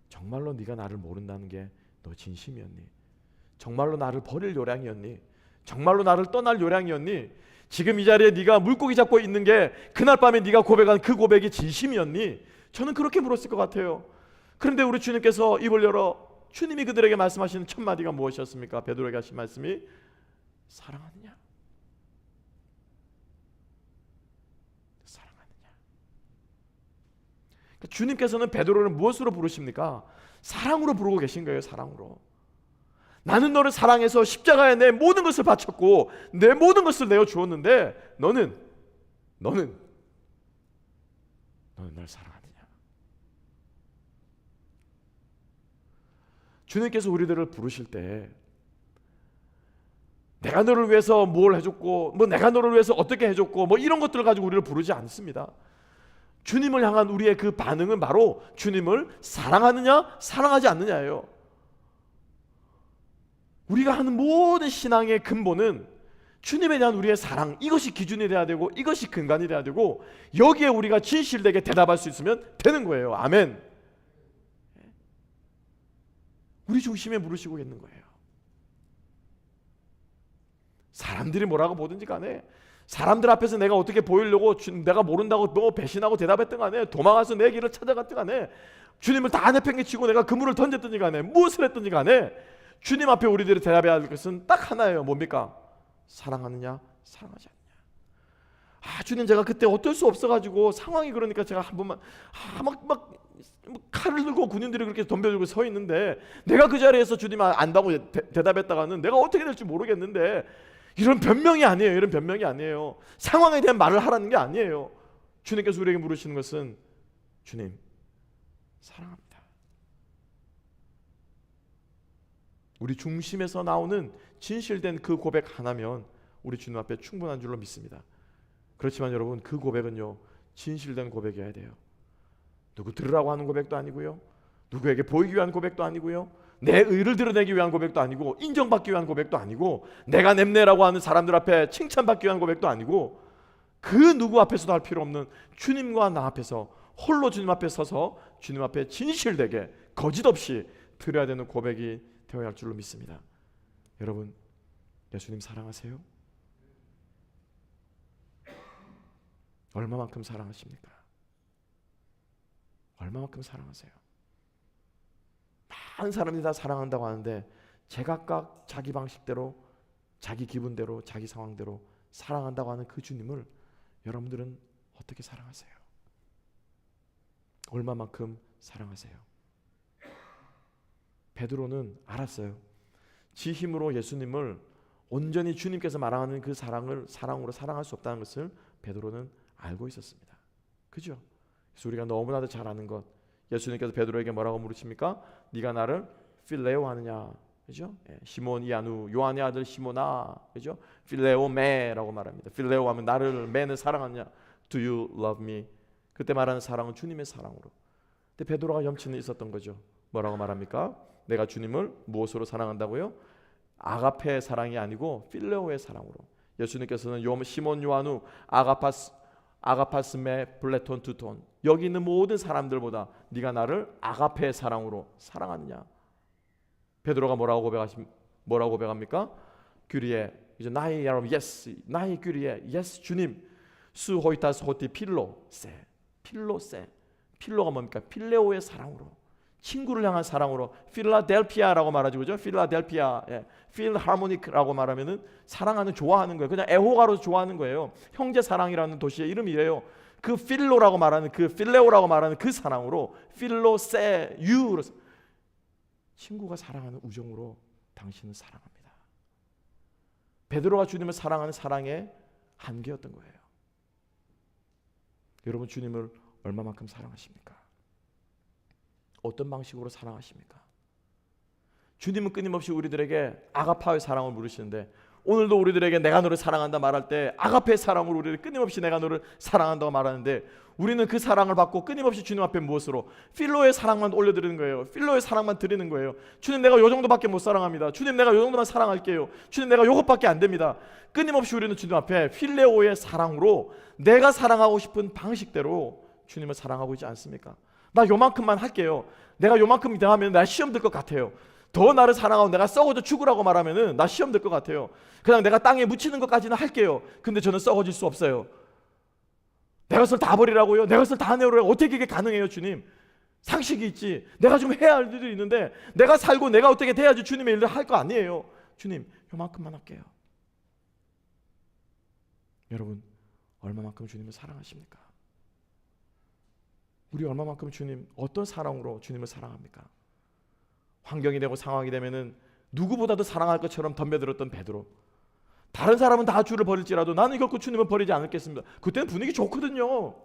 정말로 네가 나를 모른다는 게 너 진심이었니? 정말로 나를 버릴 요량이었니? 정말로 나를 떠날 요량이었니? 지금 이 자리에 네가 물고기 잡고 있는 게 그날 밤에 네가 고백한 그 고백이 진심이었니? 저는 그렇게 물었을 것 같아요. 그런데 우리 주님께서 입을 열어 주님이 그들에게 말씀하시는 첫 마디가 무엇이었습니까? 베드로에게 하신 말씀이 사랑하느냐? 사랑하느냐? 그러니까 주님께서는 베드로를 무엇으로 부르십니까? 사랑으로 부르고 계신 거예요. 사랑으로. 나는 너를 사랑해서 십자가에 내 모든 것을 바쳤고 내 모든 것을 내어 주었는데 너는 날 사랑하느냐? 주님께서 우리들을 부르실 때 내가 너를 위해서 뭘 해줬고 뭐 내가 너를 위해서 어떻게 해줬고 뭐 이런 것들을 가지고 우리를 부르지 않습니다. 주님을 향한 우리의 그 반응은 바로 주님을 사랑하느냐 사랑하지 않느냐예요. 우리가 하는 모든 신앙의 근본은 주님에 대한 우리의 사랑, 이것이 기준이 돼야 되고 이것이 근간이 돼야 되고 여기에 우리가 진실되게 대답할 수 있으면 되는 거예요. 아멘. 우리 중심에 물으시고 있는 거예요. 사람들이 뭐라고 보든지 간에 사람들 앞에서 내가 어떻게 보이려고 내가 모른다고 뭐 배신하고 대답했든 간에 도망가서 내 길을 찾아갔든 간에 주님을 다 내팽개치고 내가 그물을 던졌든지 간에 무엇을 했든지 간에 주님 앞에 우리들이 대답해야 할 것은 딱 하나예요. 뭡니까? 사랑하느냐 사랑하지 않느냐. 주님 제가 그때 어쩔 수 없어가지고 상황이 그러니까 제가 한 번만 막 칼을 들고 군인들이 그렇게 덤벼들고 서 있는데 내가 그 자리에서 주님 안다고 대답했다가는 내가 어떻게 될지 모르겠는데 이런 변명이 아니에요. 이런 변명이 아니에요. 상황에 대한 말을 하라는 게 아니에요. 주님께서 우리에게 물으시는 것은 주님 사랑합니다. 우리 중심에서 나오는 진실된 그 고백 하나면 우리 주님 앞에 충분한 줄로 믿습니다. 그렇지만 여러분 그 고백은요 진실된 고백이어야 돼요. 누구 들으라고 하는 고백도 아니고요, 누구에게 보이기 위한 고백도 아니고요, 내 의를 드러내기 위한 고백도 아니고 인정받기 위한 고백도 아니고 내가 냄내라고 하는 사람들 앞에 칭찬받기 위한 고백도 아니고 그 누구 앞에서도 할 필요 없는 주님과 나 앞에서 홀로 주님 앞에 서서 주님 앞에 진실되게 거짓 없이 드려야 되는 고백이 되어야 할 줄로 믿습니다. 여러분 예수님 사랑하세요? 얼마만큼 사랑하십니까? 얼마만큼 사랑하세요? 많은 사람들이 다 사랑한다고 하는데 제각각 자기 방식대로, 자기 기분대로, 자기 상황대로 사랑한다고 하는 그 주님을 여러분들은 어떻게 사랑하세요? 얼마만큼 사랑하세요? 베드로는 알았어요. 지 힘으로 예수님을 온전히 주님께서 말하는 그 사랑으로 사랑할 수 없다는 것을 베드로는 알고 있었습니다. 그죠? 그래서 우리가 너무나도 잘 아는 것, 예수님께서 베드로에게 뭐라고 물으십니까? 네가 나를 필레오 하느냐? 그죠? 시몬 이아누, 요한의 아들 시몬아, 그죠? 필레오 메라고 말합니다. 필레오 하면 나를, 메는 사랑하느냐? Do you love me? 그때 말하는 사랑은 주님의 사랑으로. 근데 베드로가 염치는 있었던 거죠. 뭐라고 말합니까? 내가 주님을 무엇으로 사랑한다고요? 아가페의 사랑이 아니고 필레오의 사랑으로. 예수님께서는 시몬 요한우 아가파스메 블레톤 두톤, 여기 있는 모든 사람들보다 네가 나를 아가페의 사랑으로 사랑하느냐? 베드로가 뭐라고 고백합니까? 규리에 이제 나의 여러분 예스, 나의 규리에 예스 주님 수 호이타스 호티 필로세, 필로가 뭡니까? 필레오의 사랑으로, 친구를 향한 사랑으로. 필라델피아라고 말하죠, 그죠? 필라델피아, 필하모닉라고 말하면은 사랑하는, 좋아하는 거예요. 그냥 애호가로 좋아하는 거예요. 형제 사랑이라는 도시의 이름이에요. 그 필로라고 말하는, 그 필레오라고 말하는 그 사랑으로, 필로세유, 친구가 사랑하는 우정으로 당신은 사랑합니다. 베드로가 주님을 사랑하는 사랑의 한계였던 거예요. 여러분, 주님을 얼마만큼 사랑하십니까? 어떤 방식으로 사랑하십니까? 주님은 끊임없이 우리들에게 아가파의 사랑을 물으시는데, 오늘도 우리들에게 내가 너를 사랑한다 말할 때 아가페의 사랑으로 우리를 끊임없이 내가 너를 사랑한다고 말하는데, 우리는 그 사랑을 받고 끊임없이 주님 앞에 무엇으로? 필로의 사랑만 올려드리는 거예요. 필로의 사랑만 드리는 거예요. 주님, 내가 요 정도밖에 못 사랑합니다. 주님, 내가 요 정도만 사랑할게요. 주님, 내가 요것밖에 안 됩니다. 끊임없이 우리는 주님 앞에 필레오의 사랑으로, 내가 사랑하고 싶은 방식대로 주님을 사랑하고 있지 않습니까? 나 요만큼만 할게요. 내가 요만큼 더 하면 나 시험 들 것 같아요. 더 나를 사랑하고 내가 썩어져 죽으라고 말하면은 나 시험 들 것 같아요. 그냥 내가 땅에 묻히는 것까지는 할게요. 근데 저는 썩어질 수 없어요. 내 것을 다 버리라고요? 내 것을 다 내오라고? 어떻게 이게 가능해요, 주님? 상식이 있지. 내가 좀 해야 할 일도 있는데, 내가 살고 내가 어떻게 돼야지 주님의 일을 할 거 아니에요. 주님, 요만큼만 할게요. 여러분, 얼마만큼 주님을 사랑하십니까? 우리 얼마만큼 주님, 어떤 사랑으로 주님을 사랑합니까? 환경이 되고 상황이 되면은 누구보다도 사랑할 것처럼 덤벼들었던 베드로, 다른 사람은 다 주를 버릴지라도 나는 결코 주님을 버리지 않겠습니다. 그때는 분위기 좋거든요.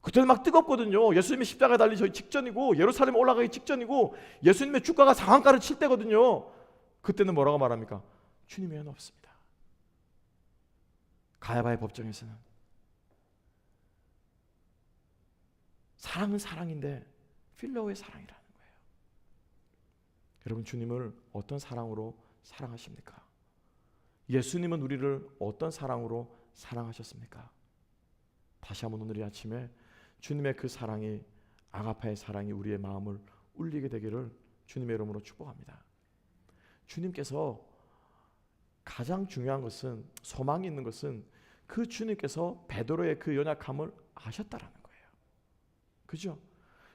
그때는 막 뜨겁거든요. 예수님이 십자가에 달리기 직전이고, 예루살렘 올라가기 직전이고, 예수님의 주가가 상한가를 칠 때거든요. 그때는 뭐라고 말합니까? 주님 외에는 없습니다. 가야바의 법정에서는 사랑은 사랑인데 필레오의 사랑이라는 거예요. 여러분, 주님을 어떤 사랑으로 사랑하십니까? 예수님은 우리를 어떤 사랑으로 사랑하셨습니까? 다시 한번 오늘 이 아침에 주님의 그 사랑이, 아가파의 사랑이 우리의 마음을 울리게 되기를 주님의 이름으로 축복합니다. 주님께서 가장 중요한 것은, 소망이 있는 것은 그 주님께서 베드로의 그 연약함을 아셨다라는 거예요. 그죠?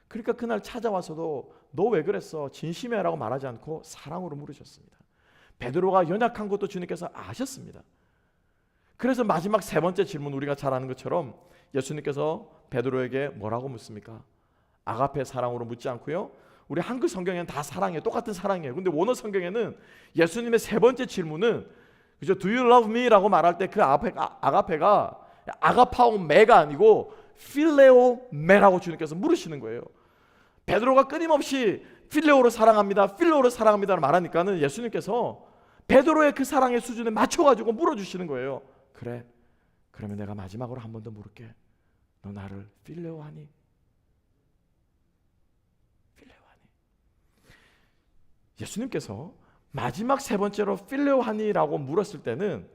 그러니까 그날 찾아와서도 너 왜 그랬어? 진심이야 라고 말하지 않고 사랑으로 물으셨습니다. 베드로가 연약한 것도 주님께서 아셨습니다. 그래서 마지막 세 번째 질문, 우리가 잘 아는 것처럼 예수님께서 베드로에게 뭐라고 묻습니까? 아가페 사랑으로 묻지 않고요, 우리 한글 성경에는 다 사랑이에요. 똑같은 사랑이에요. 근데 원어 성경에는 예수님의 세 번째 질문은, 그죠? Do you love me? 라고 말할 때 그 아가페가 아가파오 메가 아니고 필레오 메라고 주님께서 물으시는 거예요. 베드로가 끊임없이 필레오로 사랑합니다, 필레오로 사랑합니다 말하니까는 예수님께서 베드로의 그 사랑의 수준에 맞춰가지고 물어주시는 거예요. 그래, 그러면 내가 마지막으로 한 번 더 물을게. 너 나를 필레오 하니? 필레오 하니? 예수님께서 마지막 세 번째로 필레오 하니라고 물었을 때는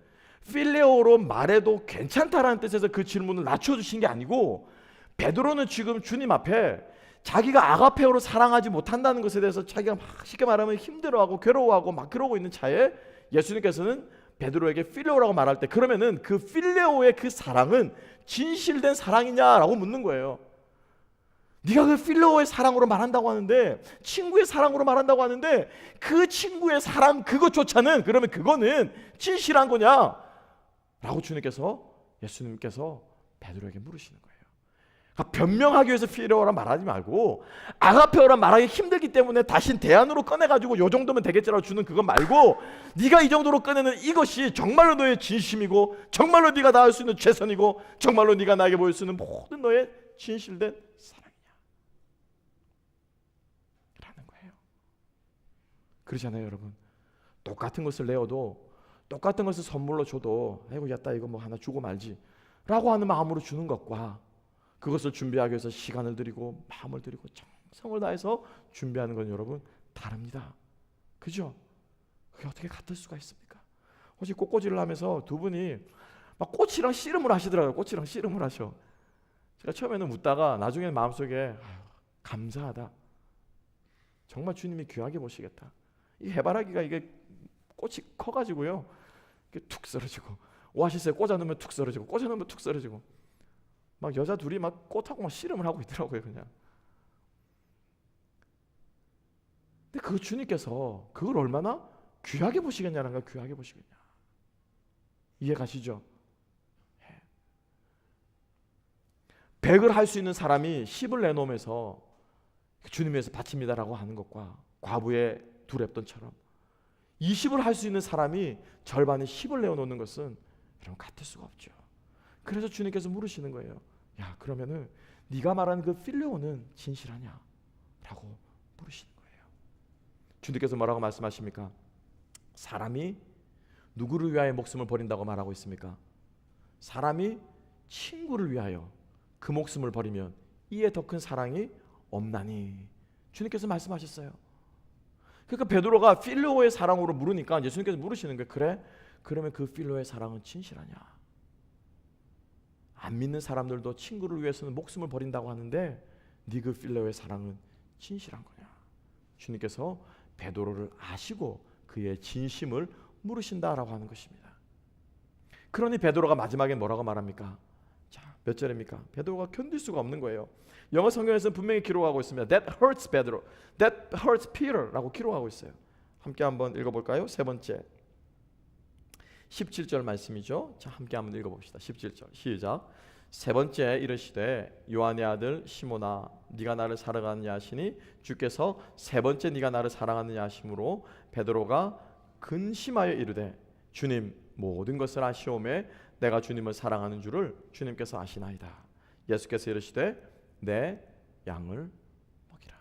필레오로 말해도 괜찮다라는 뜻에서 그 질문을 낮춰주신 게 아니고, 베드로는 지금 주님 앞에 자기가 아가페오로 사랑하지 못한다는 것에 대해서 자기가 막 쉽게 말하면 힘들어하고 괴로워하고 막 그러고 있는 차에 예수님께서는 베드로에게 필레오라고 말할 때, 그러면은 그 필레오의 그 사랑은 진실된 사랑이냐라고 묻는 거예요. 네가 그 필로의 사랑으로 말한다고 하는데, 친구의 사랑으로 말한다고 하는데, 그 친구의 사랑 그것조차는, 그러면 그거는 진실한 거냐? 라고 예수님께서 베드로에게 물으시는 거예요. 그러니까 변명하기 위해서 필요라 말하지 말고, 아가페오라 말하기 힘들기 때문에 다신 대안으로 꺼내가지고 요 정도면 되겠지라고 주는 그거 말고, 네가 이 정도로 꺼내는 이것이 정말로 너의 진심이고, 정말로 네가 나을 수 있는 최선이고, 정말로 네가 나에게 보일 수 있는 모든 너의 진실된 사랑이냐 라는 거예요. 그러잖아요 여러분. 똑같은 것을 내어도, 똑같은 것을 선물로 줘도, 아이고 야따 이거 뭐 하나 주고 말지 라고 하는 마음으로 주는 것과, 그것을 준비하기 위해서 시간을 들이고 마음을 들이고 정성을 다해서 준비하는 건 여러분 다릅니다. 그죠? 그게 어떻게 같을 수가 있습니까? 혹시 꽃꽂이를 하면서 두 분이 막 꽃이랑 씨름을 하시더라고요. 꽃이랑 씨름을 하셔. 제가 처음에는 웃다가 나중에는 마음속에 감사하다. 정말 주님이 귀하게 보시겠다. 이 해바라기가 이게 꽃이 커가지고요, 이게 툭 쓰러지고, 오아시스에 꽂아 넣으면 툭 쓰러지고, 꽂아 넣으면 툭 쓰러지고, 막 여자 둘이 막 꽃하고 막 씨름을 하고 있더라고요 그냥. 근데 그 주님께서 그걸 얼마나 귀하게 보시겠냐는 걸 귀하게 보시겠냐. 이해 가시죠? 100을 할 수 있는 사람이 10을 내놓으면서 주님 위해서 바칩니다라고 하는 것과, 과부의 두 랩돈처럼 20을 할 수 있는 사람이 절반의 10을 내어놓는 것은 여러분 같을 수가 없죠. 그래서 주님께서 물으시는 거예요. 야, 그러면은 네가 말하는 그 필레오는 진실하냐? 라고 물으시는 거예요. 주님께서 뭐라고 말씀하십니까? 사람이 누구를 위하여 목숨을 버린다고 말하고 있습니까? 사람이 친구를 위하여 그 목숨을 버리면 이에 더 큰 사랑이 없나니. 주님께서 말씀하셨어요. 그러니까 베드로가 필로의 사랑으로 물으니까 예수님께서 물으시는 거예요. 그래? 그러면 그 필로의 사랑은 진실하냐? 안 믿는 사람들도 친구를 위해서는 목숨을 버린다고 하는데 네 그 필로의 사랑은 진실한 거냐? 주님께서 베드로를 아시고 그의 진심을 물으신다라고 하는 것입니다. 그러니 베드로가 마지막에 뭐라고 말합니까? 자, 몇 절입니까? 베드로가 견딜 수가 없는 거예요. 영어 성경에서는 분명히 기록하고 있습니다. That hurts Pedro. That hurts Peter라고 기록하고 있어요. 함께 한번 읽어볼까요? 세 번째 17절 말씀이죠. 자, 함께 한번 읽어봅시다. 17절 시작. 세 번째 이르시되 요한의 아들 시몬아 네가 나를 사랑하느냐 하시니 주께서 세 번째 네가 나를 사랑하느냐 하심으로 베드로가 근심하여 이르되 주님 모든 것을 아시오매 내가 주님을 사랑하는 줄을 주님께서 아시나이다. 예수께서 이르시되 내 양을 먹이라.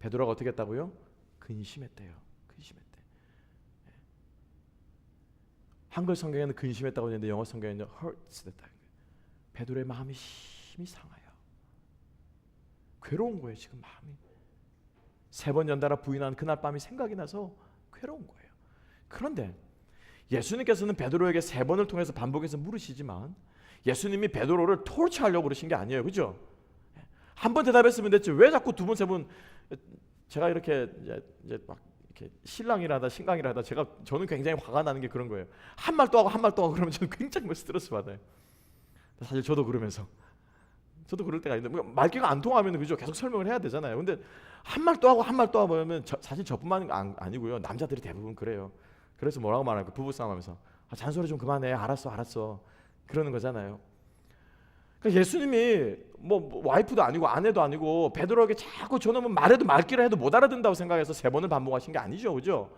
베드로가 어떻게 했다고요? 근심했대요. 근심했대. 한글 성경에는 근심했다고 했는데 영어 성경에는 hurts 됐다. 베드로의 마음이 심히 상하여 괴로운 거예요. 지금 마음이 세 번 연달아 부인한 그날 밤이 생각이 나서 괴로운 거예요. 그런데 예수님께서는 베드로에게 세 번을 통해서 반복해서 물으시지만 예수님이 베드로를 토치하려고 그러신 게 아니에요. 그죠? 한 번 대답했으면 됐지 왜 자꾸 두 번, 세 번. 제가 이렇게 이제 막 이렇게 신랑이라다 신강이라다 저는 굉장히 화가 나는 게 그런 거예요. 한 말 또 하고 한 말 또 하고 그러면 저는 굉장히 스트레스 받아요. 사실 저도 그러면서 저도 그럴 때가 있는데 말귀가 안 통하면 그죠? 계속 설명을 해야 되잖아요. 근데 한 말 또 하고 한 말 또 하고 하면 사실 저뿐만 아니고요. 남자들이 대부분 그래요. 그래서 뭐라고 말할까? 부부싸움 하면서 잔소리 좀 그만해. 알았어. 그러는 거잖아요. 그러니까 예수님이 뭐 와이프도 아니고 아내도 아니고 베드로에게 자꾸 저놈은 말해도 말귀를 해도 못 알아듣는다고 생각해서 세 번을 반복하신 게 아니죠. 그죠?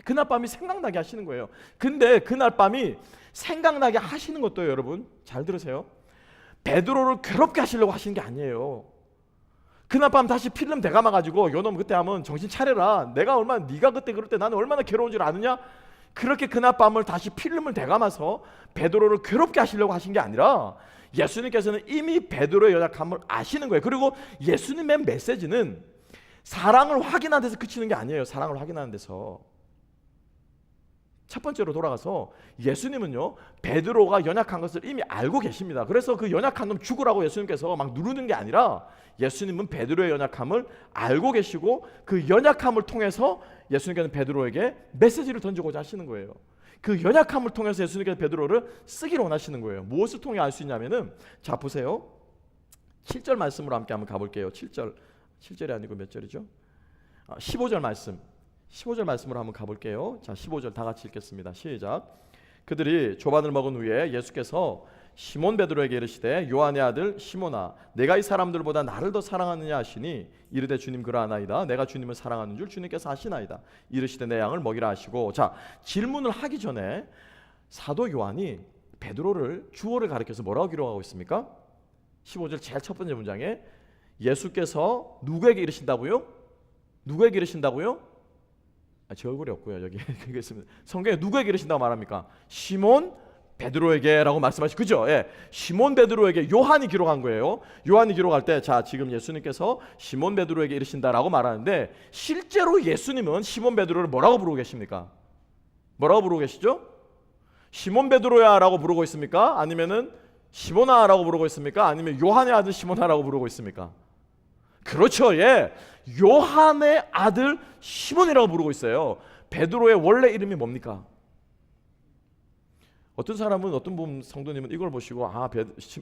그날 밤이 생각나게 하시는 거예요. 근데 그날 밤이 생각나게 하시는 것도 여러분 잘 들으세요. 베드로를 괴롭게 하시려고 하시는 게 아니에요. 그날 밤 다시 필름 대감아가지고 요놈 그때 하면 정신 차려라. 네가 그때 그럴 때 나는 얼마나 괴로운 줄 아느냐? 그렇게 그날 밤을 다시 필름을 대감아서 베드로를 괴롭게 하시려고 하신 게 아니라 예수님께서는 이미 베드로의 연약함을 아시는 거예요. 그리고 예수님의 메시지는 사랑을 확인하는 데서 그치는 게 아니에요. 사랑을 확인하는 데서. 첫 번째로 돌아가서 예수님은요 베드로가 연약한 것을 이미 알고 계십니다. 그래서 그 연약한 놈 죽으라고 예수님께서 막 누르는 게 아니라 예수님은 베드로의 연약함을 알고 계시고 그 연약함을 통해서 예수님께서는 베드로에게 메시지를 던지고자 하시는 거예요. 그 연약함을 통해서 예수님께서 베드로를 쓰기를 원하시는 거예요. 무엇을 통해 알 수 있냐면은 자 보세요. 7절 말씀으로 함께 한번 가볼게요. 7절이 아니고 몇 절이죠? 15절 말씀. 15절 말씀으로 한번 가볼게요. 자, 15절 다 같이 읽겠습니다. 시작. 그들이 조반을 먹은 후에 예수께서 시몬 베드로에게 이르시되 요한의 아들 시몬아 내가 이 사람들보다 나를 더 사랑하느냐 하시니 이르되 주님 그러하나이다. 내가 주님을 사랑하는 줄 주님께서 아시나이다. 이르시되 내 양을 먹이라 하시고, 자, 질문을 하기 전에 사도 요한이 베드로를 주어를 가리켜서 뭐라고 기록하고 있습니까? 15절 제일 첫 번째 문장에 예수께서 누구에게 이르신다고요? 누구에게 이르신다고요? 제 얼굴이 없고요. 여기 있습니다. 성경에 누구에게 이르신다고 말합니까? 시몬 베드로에게라고 말씀하시죠. 그죠? 예. 시몬 베드로에게 요한이 기록한 거예요. 요한이 기록할 때, 자, 지금 예수님께서 시몬 베드로에게 이르신다라고 말하는데, 실제로 예수님은 시몬 베드로를 뭐라고 부르고 계십니까? 뭐라고 부르고 계시죠? 시몬 베드로야라고 부르고 있습니까? 아니면은 시몬아라고 부르고 있습니까? 아니면 요한의 아들 시몬아라고 부르고 있습니까? 그렇죠. 예. 요한의 아들 시몬이라고 부르고 있어요. 베드로의 원래 이름이 뭡니까? 어떤 사람은, 어떤 분 성도님은 이걸 보시고,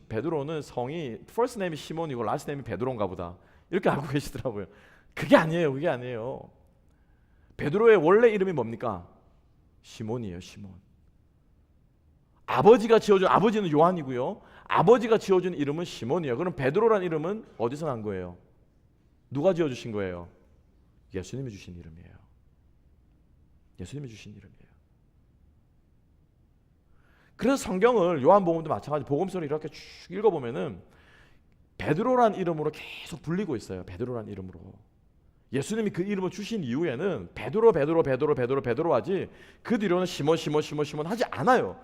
베드로는 성이 first name이 시몬이고 last name이 베드로인가 보다, 이렇게 알고 계시더라고요. 그게 아니에요. 그게 아니에요. 베드로의 원래 이름이 뭡니까? 시몬이에요. 시몬. 아버지는 요한이고요. 아버지가 지어준 이름은 시몬이에요. 그럼 베드로란 이름은 어디서 난 거예요? 누가 지어주신 거예요? 예수님이 주신 이름이에요. 예수님이 주신 이름이에요. 그래서 성경을, 요한복음도 마찬가지, 복음서를 이렇게 쭉 읽어보면은 베드로란 이름으로 계속 불리고 있어요. 베드로란 이름으로. 예수님이 그 이름을 주신 이후에는 베드로 하지, 그 뒤로는 시몬 하지 않아요.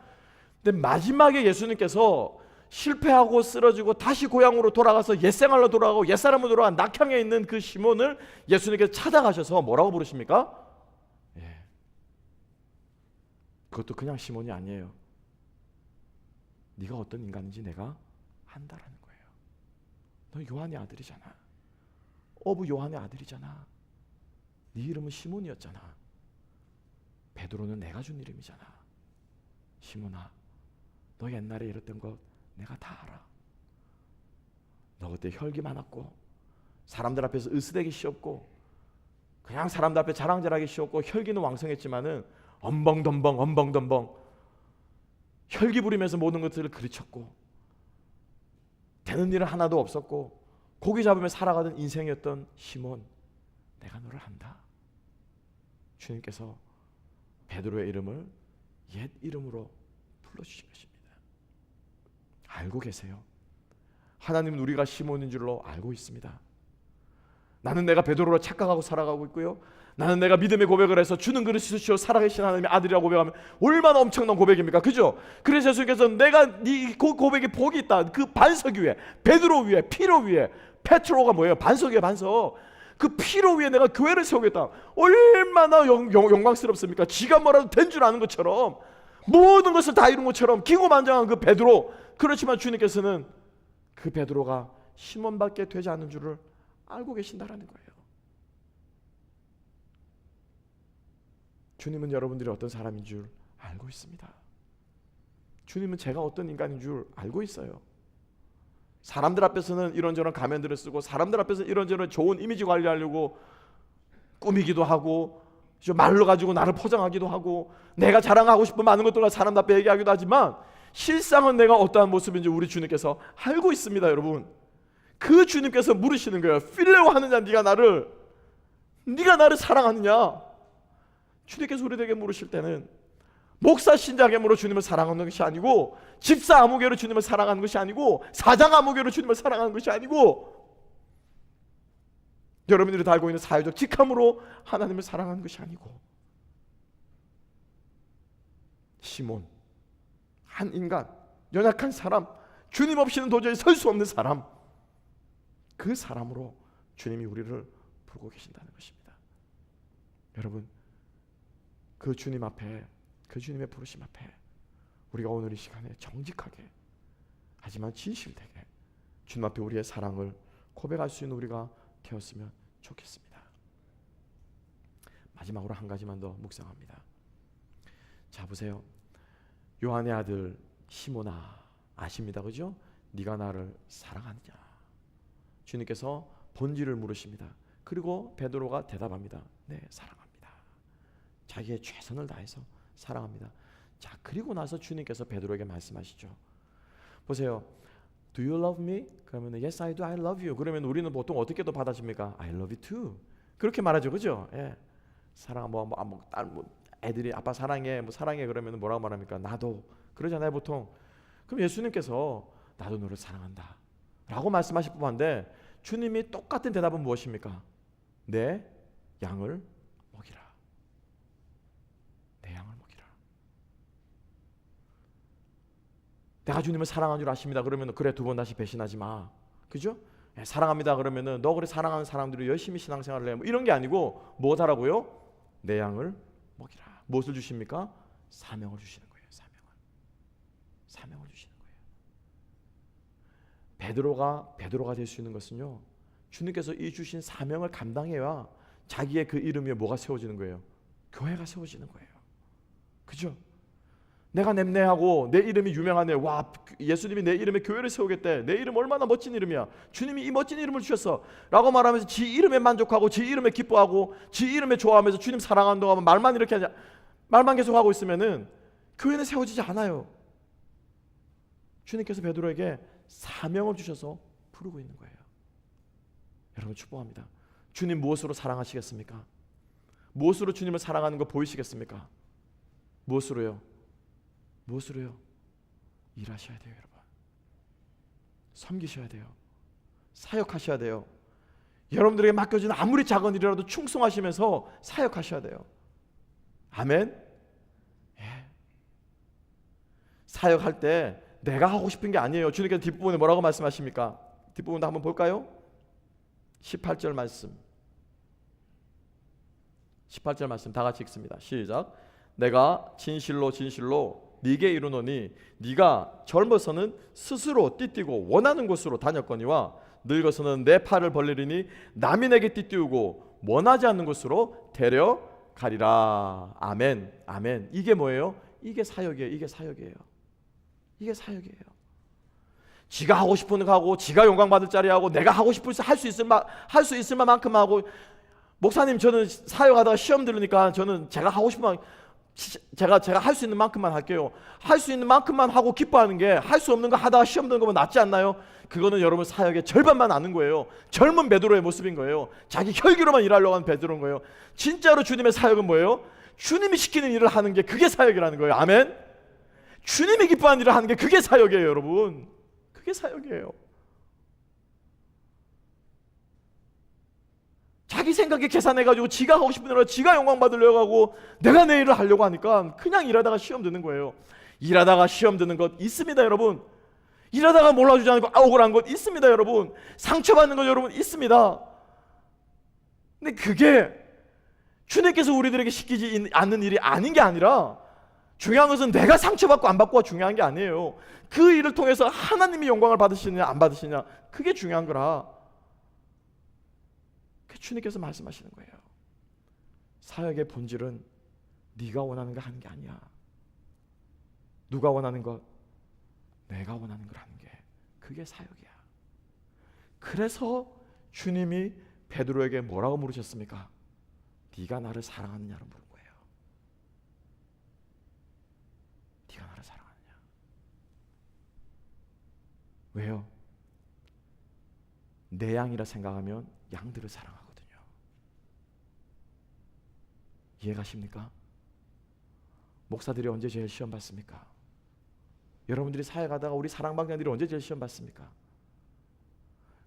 근데 마지막에 예수님께서 실패하고 쓰러지고 다시 고향으로 돌아가서 옛생활로 돌아가고 옛사람으로 돌아간 낙향에 있는 그 시몬을 예수님께서 찾아가셔서 뭐라고 부르십니까? 예. 그것도 그냥 시몬이 아니에요. 네가 어떤 인간인지 내가 안다라는 거예요. 너 요한의 아들이잖아. 어부 요한의 아들이잖아. 네 이름은 시몬이었잖아. 베드로는 내가 준 이름이잖아. 시몬아, 너 옛날에 이랬던 거 내가 다 알아. 너 그때 혈기 많았고 사람들 앞에서 으스대기 쉬웠고 그냥 사람들 앞에 자랑질하기 쉬웠고 혈기는 왕성했지만은 엄벙덤벙 혈기 부리면서 모든 것들을 그르쳤고 되는 일은 하나도 없었고 고기 잡으며 살아가던 인생이었던 시몬, 내가 너를 안다. 주님께서 베드로의 이름을 옛 이름으로 불러주신 것입니다. 알고 계세요? 하나님은 우리가 시몬인 줄로 알고 있습니다. 나는 내가 베드로로 착각하고 살아가고 있고요, 나는 내가 믿음의 고백을 해서 주는 그리스도시요 살아계신 하나님의 아들이라고 고백하면 얼마나 엄청난 고백입니까? 그죠? 그래서 예수님께서 내가 네 고백에 복이 있다. 그 반석 위에, 베드로 위에, 피로 위에, 페트로가 뭐예요? 반석이에요. 반석. 그 피로 위에 내가 교회를 세우겠다. 얼마나 영광스럽습니까? 지가 뭐라도 된 줄 아는 것처럼, 모든 것을 다 이룬 것처럼 기고만장한 그 베드로. 그렇지만 주님께서는 그 베드로가 시몬밖에 되지 않는 줄을 알고 계신다라는 거예요. 주님은 여러분들이 어떤 사람인 줄 알고 있습니다. 주님은 제가 어떤 인간인 줄 알고 있어요. 사람들 앞에서는 이런저런 가면들을 쓰고 사람들 앞에서는 이런저런 좋은 이미지 관리하려고 꾸미기도 하고 말로 가지고 나를 포장하기도 하고 내가 자랑하고 싶은 많은 것들을 사람들 앞에 얘기하기도 하지만 실상은 내가 어떠한 모습인지 우리 주님께서 알고 있습니다. 여러분, 그 주님께서 물으시는 거예요. 필레오 하느냐? 네가 나를 사랑하느냐? 주님께서 우리에게 물으실 때는 목사 신자계모로 주님을 사랑하는 것이 아니고, 집사 아무개로 주님을 사랑하는 것이 아니고, 사장 아무개로 주님을 사랑하는 것이 아니고, 여러분들이 다 알고 있는 사회적 직함으로 하나님을 사랑하는 것이 아니고, 시몬, 한 인간, 연약한 사람, 주님 없이는 도저히 설 수 없는 사람, 그 사람으로 주님이 우리를 부르고 계신다는 것입니다. 여러분, 그 주님 앞에, 그 주님의 부르심 앞에 우리가 오늘 이 시간에 정직하게 하지만 진실되게 주님 앞에 우리의 사랑을 고백할 수 있는 우리가 되었으면 좋겠습니다. 마지막으로 한 가지만 더 묵상합니다. 자, 보세요. 요한의 아들 시몬아, 아십니다. 그죠? 네가 나를 사랑하느냐? 주님께서 본질을 물으십니다. 그리고 베드로가 대답합니다. 네, 사랑합니다. 자기의 최선을 다해서 사랑합니다. 자, 그리고 나서 주님께서 베드로에게 말씀하시죠. 보세요. Do you love me? 그러면 Yes, I do. I love you. 그러면 우리는 보통 어떻게 또 받아줍니까? I love you too. 그렇게 말하죠, 그죠? 예. 사랑 애들이 아빠 사랑해, 사랑해 그러면 뭐라고 말합니까? 나도. 그러잖아요, 보통. 그럼 예수님께서 나도 너를 사랑한다 라고 말씀하실 법한데 주님이 똑같은 대답은 무엇입니까? 내 양을 먹이라. 내 양을 먹이라. 내가 주님을 사랑하는 줄 아십니다. 그러면 그래, 두 번 다시 배신하지 마. 그죠? 네, 사랑합니다. 그러면은 너 그래 사랑하는 사람들이 열심히 신앙생활을 해. 뭐 이런 게 아니고 뭐하라고요? 내 양을 먹이라. 무엇을 주십니까? 사명을 주시는 거예요. 사명을 주시는 거예요. 베드로가 될 수 있는 것은요, 주님께서 이 주신 사명을 감당해야 자기의 그 이름 위에 뭐가 세워지는 거예요? 교회가 세워지는 거예요. 그죠? 내가 냄새하고 내 이름이 유명하네. 와, 예수님이 내 이름에 교회를 세우겠대. 내 이름 얼마나 멋진 이름이야. 주님이 이 멋진 이름을 주셨어 라고 말하면서 지 이름에 만족하고 지 이름에 기뻐하고 지 이름에 좋아하면서 주님 사랑한다고 하면 말만 이렇게 하냐, 말만 계속 하고 있으면은 교회는 세워지지 않아요. 주님께서 베드로에게 사명을 주셔서 부르고 있는 거예요. 여러분 축복합니다. 주님 무엇으로 사랑하시겠습니까? 무엇으로 주님을 사랑하는 거 보이시겠습니까? 무엇으로요? 일하셔야 돼요, 여러분. 섬기셔야 돼요. 사역하셔야 돼요. 여러분들에게 맡겨진 아무리 작은 일이라도 충성하시면서 사역하셔야 돼요. 아멘. 예. 사역할 때 내가 하고 싶은 게 아니에요. 주님께서 뒷부분에 뭐라고 말씀하십니까? 뒷부분도 한번 볼까요? 18절 말씀. 18절 말씀 다 같이 읽습니다. 시작. 내가 진실로 네게 이르노니 네가 젊어서는 스스로 띠띠고 원하는 곳으로 다녔거니와 늙어서는 내 팔을 벌리리니 남이 내게 띠띠우고 원하지 않는 곳으로 데려가리라. 아멘. 아멘. 이게 뭐예요? 이게 사역이에요. 이게 사역이에요. 지가 하고 싶은 거 하고 지가 영광 받을 자리 하고 내가 하고 싶을 할 수 있을 만큼 하고, 목사님 저는 사역하다가 시험 들으니까 저는 제가 하고 싶은 제가 할 수 있는 만큼만 할게요. 할 수 있는 만큼만 하고 기뻐하는 게 할 수 없는 거 하다가 시험 드는 거면 낫지 않나요? 그거는 여러분 사역의 절반만 아는 거예요. 젊은 베드로의 모습인 거예요. 자기 혈기로만 일하려고 하는 베드로인 거예요. 진짜로 주님의 사역은 뭐예요? 주님이 시키는 일을 하는 게 그게 사역이라는 거예요. 아멘. 주님이 기뻐하는 일을 하는 게 그게 사역이에요, 여러분. 그게 사역이에요. 자기 생각에 계산해가지고 지가 하고 싶은 대로 지가 영광 받으려고 하고 내가 내 일을 하려고 하니까 그냥 일하다가 시험 드는 거예요. 일하다가 시험 드는 것 있습니다, 여러분. 일하다가 몰라주지 않고 억울한 것 있습니다, 여러분. 상처받는 것 여러분 있습니다. 근데 그게 주님께서 우리들에게 시키지 않는 일이 아닌 게 아니라, 중요한 것은 내가 상처받고 안 받고가 중요한 게 아니에요. 그 일을 통해서 하나님이 영광을 받으시느냐 안 받으시느냐, 그게 중요한 거라. 주님께서 말씀하시는 거예요. 사역의 본질은 네가 원하는 거 하는 게 아니야. 누가 원하는 것? 내가 원하는 걸 하는 게 그게 사역이야. 그래서 주님이 베드로에게 뭐라고 물으셨습니까? 네가 나를 사랑하느냐로 물은 거예요. 네가 나를 사랑하느냐. 왜요? 내 양이라 생각하면 양들을 사랑하거든요. 이해가십니까? 목사들이 언제 제일 시험 받습니까? 여러분들이 사역하다가 우리 사랑방장들이 언제 제일 시험 받습니까?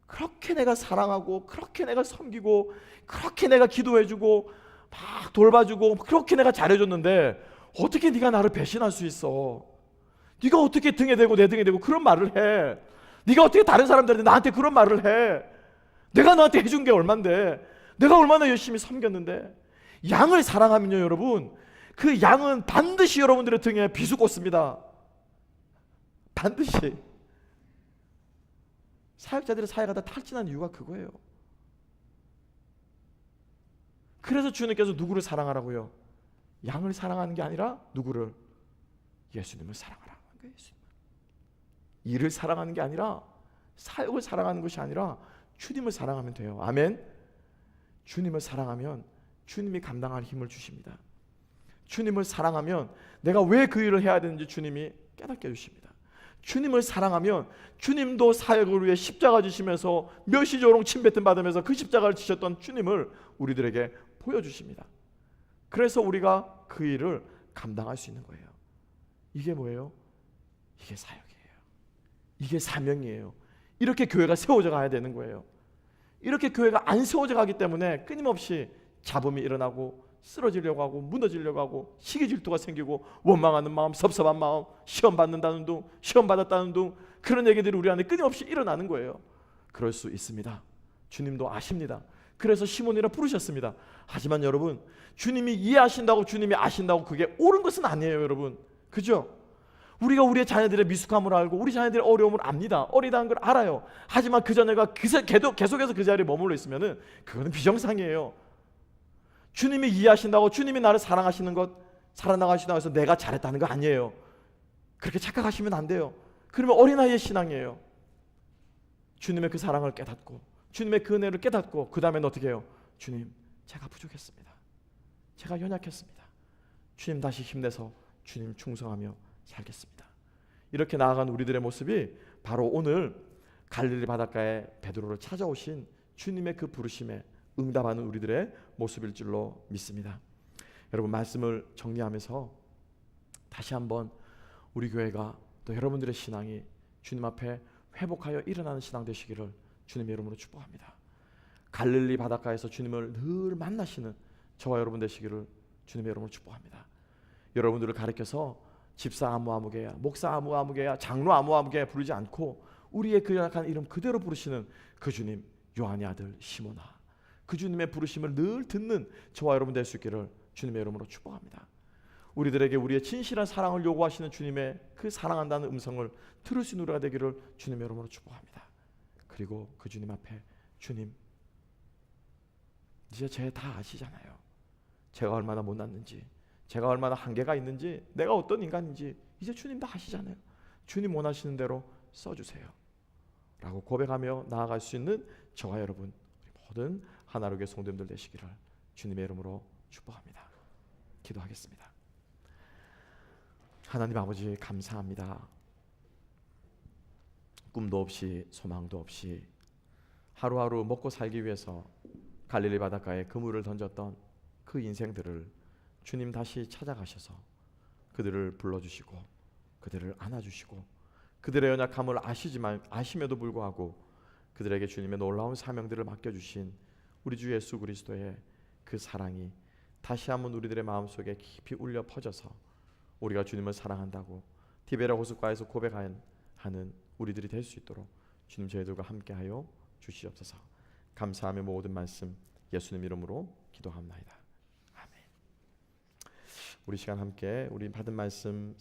그렇게 내가 사랑하고 그렇게 내가 섬기고 그렇게 내가 기도해주고 막 돌봐주고 그렇게 내가 잘해줬는데 어떻게 네가 나를 배신할 수 있어? 네가 어떻게 등에 대고 내 등에 대고 그런 말을 해? 네가 어떻게 다른 사람들한테 나한테 그런 말을 해? 내가 너한테 해준 게 얼만데, 내가 얼마나 열심히 섬겼는데. 양을 사랑하면요, 여러분, 그 양은 반드시 여러분들의 등에 비수 꽂습니다. 반드시. 사역자들이 사역하다 탈진한 이유가 그거예요. 그래서 주님께서 누구를 사랑하라고요? 양을 사랑하는 게 아니라 누구를? 예수님을 사랑하라는 거예요. 예수님. 일을 사랑하는 게 아니라, 사역을 사랑하는 것이 아니라 주님을 사랑하면 돼요. 아멘. 주님을 사랑하면 주님이 감당할 힘을 주십니다. 주님을 사랑하면 내가 왜 그 일을 해야 되는지 주님이 깨닫게 해주십니다. 주님을 사랑하면 주님도 사역을 위해 십자가 지시면서 멸시조롱 침뱉음 받으면서 그 십자가를 지셨던 주님을 우리들에게 보여주십니다. 그래서 우리가 그 일을 감당할 수 있는 거예요. 이게 뭐예요? 이게 사역이에요. 이게 사명이에요. 이렇게 교회가 세워져 가야 되는 거예요. 이렇게 교회가 안 세워져 가기 때문에 끊임없이 잡음이 일어나고 쓰러지려고 하고 무너지려고 하고 시기 질투가 생기고 원망하는 마음, 섭섭한 마음, 시험 받는다는 둥, 시험 받았다는 둥, 그런 얘기들이 우리 안에 끊임없이 일어나는 거예요. 그럴 수 있습니다. 주님도 아십니다. 그래서 시몬이라 부르셨습니다. 하지만 여러분, 주님이 이해하신다고 주님이 아신다고 그게 옳은 것은 아니에요, 여러분. 그죠? 우리가 우리의 자녀들의 미숙함을 알고 우리 자녀들의 어려움을 압니다. 어리다는 걸 알아요. 하지만 그 자녀가 계속해서 그 자리에 머물러 있으면은 그거는 비정상이에요. 주님이 이해하신다고 주님이 나를 사랑하시는 것, 살아나가신다고 해서 내가 잘했다는 거 아니에요. 그렇게 착각하시면 안 돼요. 그러면 어린아이의 신앙이에요. 주님의 그 사랑을 깨닫고 주님의 그 은혜를 깨닫고 그 다음엔 어떻게 해요? 주님, 제가 부족했습니다. 제가 연약했습니다. 주님 다시 힘내서 주님 충성하며 살겠습니다. 이렇게 나아간 우리들의 모습이 바로 오늘 갈릴리 바닷가에 베드로를 찾아오신 주님의 그 부르심에 응답하는 우리들의 모습일 줄로 믿습니다. 여러분, 말씀을 정리하면서 다시 한번 우리 교회가 또 여러분들의 신앙이 주님 앞에 회복하여 일어나는 신앙 되시기를 주님의 이름으로 축복합니다. 갈릴리 바닷가에서 주님을 늘 만나시는 저와 여러분 되시기를 주님의 이름으로 축복합니다. 여러분들을 가리켜서 집사 아무아무개야, 목사 아무아무개야, 장로 아무아무개야 부르지 않고 우리의 그 약한 이름 그대로 부르시는 그 주님, 요한의 아들 시몬아, 그 주님의 부르심을 늘 듣는 저와 여러분 될 수 있기를 주님의 이름으로 축복합니다. 우리들에게 우리의 진실한 사랑을 요구하시는 주님의 그 사랑한다는 음성을 들을 수 있는 우리가 되기를 주님의 이름으로 축복합니다. 그리고 그 주님 앞에, 주님, 이제 제 다 아시잖아요. 제가 얼마나 못났는지, 제가 얼마나 한계가 있는지, 내가 어떤 인간인지 이제 주님 다 아시잖아요. 주님 원하시는 대로 써주세요 라고 고백하며 나아갈 수 있는 저와 여러분, 모든 하나로교회 성도님들 되시기를 주님의 이름으로 축복합니다. 기도하겠습니다. 하나님 아버지, 감사합니다. 꿈도 없이 소망도 없이 하루하루 먹고 살기 위해서 갈릴리 바닷가에 그물을 던졌던 그 인생들을 주님 다시 찾아가셔서 그들을 불러주시고 그들을 안아주시고 그들의 연약함을 아심에도 불구하고 그들에게 주님의 놀라운 사명들을 맡겨주신 우리 주 예수 그리스도의 그 사랑이 다시 한번 우리들의 마음속에 깊이 울려 퍼져서 우리가 주님을 사랑한다고 디베라 호숫가에서 고백하는 우리들이 될 수 있도록 주님 저희들과 함께하여 주시옵소서. 감사하며 모든 말씀 예수님 이름으로 기도합나이다. 아멘. 우리 시간 함께 우리 받은 말씀